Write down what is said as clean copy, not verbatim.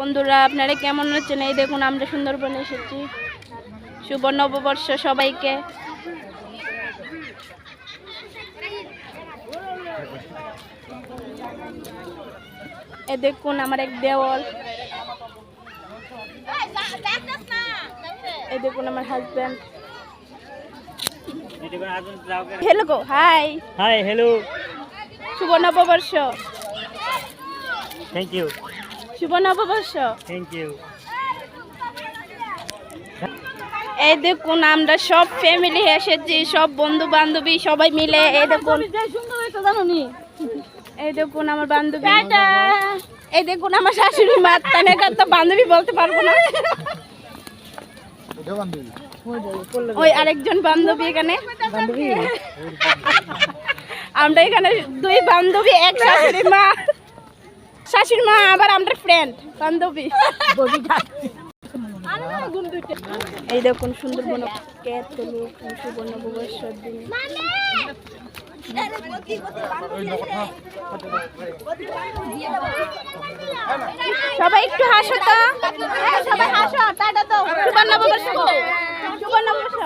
বন্ধুরা আপনারা কেমন আছেন? এই দেখুন আমরা সুন্দরবনে এসেছি। শুভ নববর্ষ সবাইকে। এই দেখুন আমার এক দেওর, এই দেখুন আমার হাজবেন্ড। হ্যালো গো, হাই হাই, হ্যালো, শুভ নববর্ষ। থ্যাংক ইউ, শুভ নববর্ষ। Thank you. এই দেখুন আমরা সব ফ্যামিলি এসেছি, সব বন্ধু বান্ধবী সবাই মিলে। এই দেখুন এই দেখুন আমার বান্ধবী, এই দেখুন আমার শাশুড়ি মা। তো বান্ধবী বলতে পারবো না, ওই আরেকজন বান্ধবী এখানে। আমরা এখানে দুই বান্ধবী, এক শাশুড়ি মা। শাশুড়ি মা আবার আমরা ফ্রেন্ড বান্ধবী। এই দেখুন সুন্দরবন শুভ নববর্ষের দিন। সবাই একটু হাসো তো, সবাই হাসো। টাটা তো, শুভ নববর্ষ, শুভ নববর্ষ।